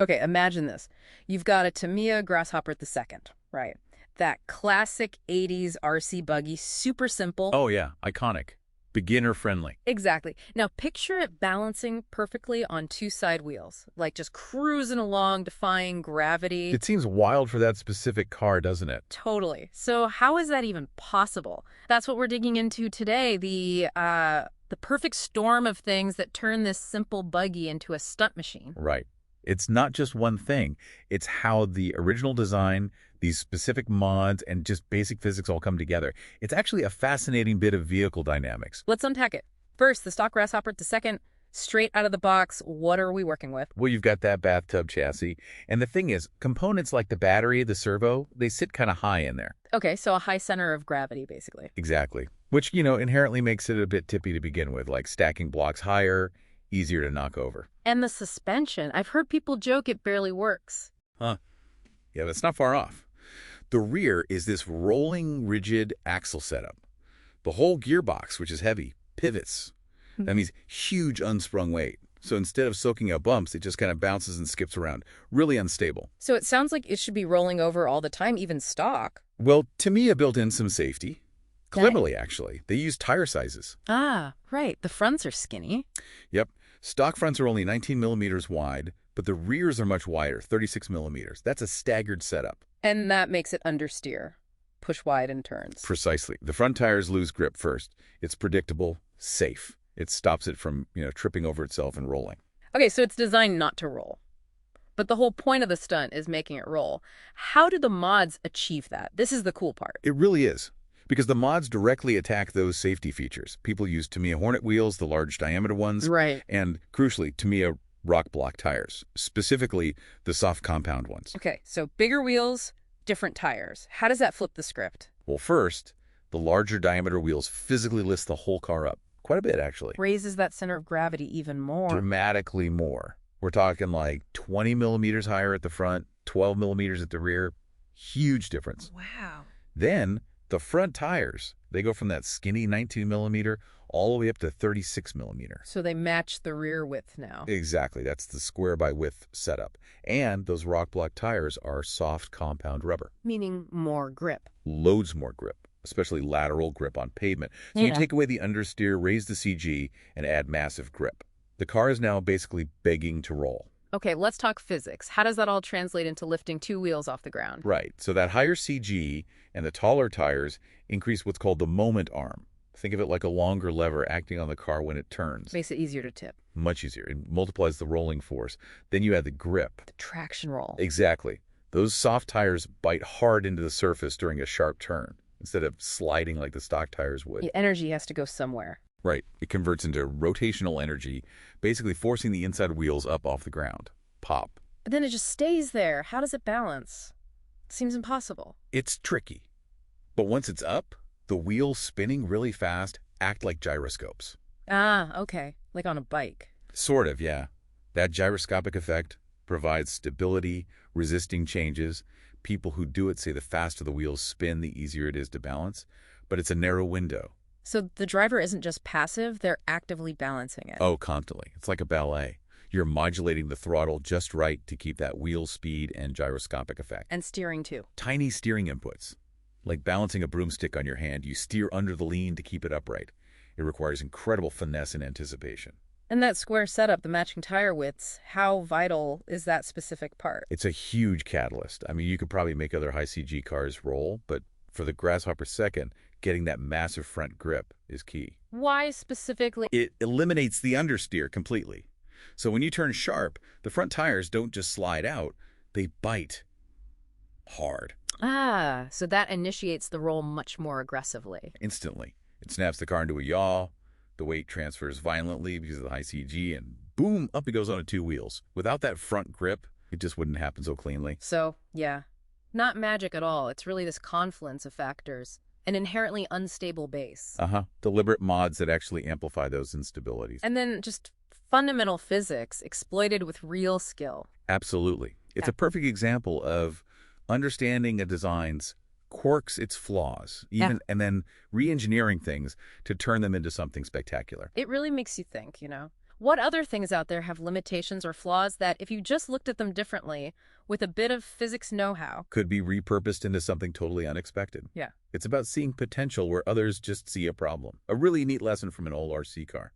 Okay, imagine this. You've got a Tamiya Grasshopper the second, right? That classic 80s RC buggy, super simple. Oh yeah, iconic. Beginner friendly. Exactly. Now picture it balancing perfectly on two side wheels, like just cruising along, defying gravity. It seems wild for that specific car, doesn't it? Totally. So how is that even possible? That's what we're digging into today, the perfect storm of things that turn this simple buggy into a stunt machine. Right. It's not just one thing. It's how the original design, these specific mods, and just basic physics all come together. It's actually a fascinating bit of vehicle dynamics. Let's unpack it. First, the stock Grasshopper. The second, straight out of the box, what are we working with? Well, you've got that bathtub chassis. And the thing is, components like the battery, the servo, they sit kind of high in there. Okay, so a high center of gravity, basically. Exactly. Which, inherently makes it a bit tippy to begin with, like stacking blocks higher, easier to knock over. And the suspension. I've heard people joke it barely works. Huh. Yeah, that's not far off. The rear is this rolling, rigid axle setup. The whole gearbox, which is heavy, pivots. That means huge unsprung weight. So instead of soaking up bumps, it just kind of bounces and skips around. Really unstable. So it sounds like it should be rolling over all the time, even stock. Well, Tamiya built in some safety. Dang. Cleverly, actually. They used tire sizes. Ah, right. The fronts are skinny. Yep. Stock fronts are only 19 millimeters wide, but the rears are much wider, 36 millimeters. That's a staggered setup. And that makes it understeer. Push wide in turns. Precisely. The front tires lose grip first. It's predictable, safe. It stops it from, tripping over itself and rolling. Okay, so it's designed not to roll. But the whole point of the stunt is making it roll. How do the mods achieve that? This is the cool part. It really is. Because the mods directly attack those safety features. People use Tamiya Hornet wheels, the large diameter ones. Right. And, crucially, Tamiya rock block tires, specifically the soft compound ones. Okay, so bigger wheels, different tires. How does that flip the script? Well, first, the larger diameter wheels physically lift the whole car up. Quite a bit, actually. Raises that center of gravity even more. Dramatically more. We're talking like 20 millimeters higher at the front, 12 millimeters at the rear. Huge difference. Wow. Then, the front tires, they go from that skinny 19 millimeter all the way up to 36 millimeter. So they match the rear width now. Exactly. That's the square by width setup. And those rock block tires are soft compound rubber. Meaning more grip. Loads more grip, especially lateral grip on pavement. So you take away the understeer, raise the CG, and add massive grip. The car is now basically begging to roll. Okay, let's talk physics. How does that all translate into lifting two wheels off the ground? Right. So that higher CG and the taller tires increase what's called the moment arm. Think of it like a longer lever acting on the car when it turns. Makes it easier to tip. Much easier. It multiplies the rolling force. Then you add the grip. The traction roll. Exactly. Those soft tires bite hard into the surface during a sharp turn instead of sliding like the stock tires would. The energy has to go somewhere. Right. It converts into rotational energy, basically forcing the inside wheels up off the ground. Pop. But then it just stays there. How does it balance? Seems impossible. It's tricky. But once it's up, the wheels spinning really fast act like gyroscopes. Ah, okay. Like on a bike. Sort of, yeah. That gyroscopic effect provides stability, resisting changes. People who do it say the faster the wheels spin, the easier it is to balance. But it's a narrow window. So the driver isn't just passive, they're actively balancing it. Oh, constantly. It's like a ballet. You're modulating the throttle just right to keep that wheel speed and gyroscopic effect. And steering too. Tiny steering inputs. Like balancing a broomstick on your hand, you steer under the lean to keep it upright. It requires incredible finesse and anticipation. And that square setup, the matching tire widths, how vital is that specific part? It's a huge catalyst. I mean, you could probably make other high CG cars roll, but for the Grasshopper second, getting that massive front grip is key. Why specifically? It eliminates the understeer completely. So when you turn sharp, the front tires don't just slide out, they bite hard. Ah, so that initiates the roll much more aggressively. Instantly. It snaps the car into a yaw, the weight transfers violently because of the high CG, and boom, up it goes on two wheels. Without that front grip, it just wouldn't happen so cleanly. So, yeah, not magic at all. It's really this confluence of factors. An inherently unstable base. Deliberate mods that actually amplify those instabilities. And then just fundamental physics exploited with real skill. Absolutely. It's a perfect example of understanding a design's quirks, its flaws, and then re-engineering things to turn them into something spectacular. It really makes you think, What other things out there have limitations or flaws that, if you just looked at them differently, with a bit of physics know-how? Could be repurposed into something totally unexpected. Yeah. It's about seeing potential where others just see a problem. A really neat lesson from an old RC car.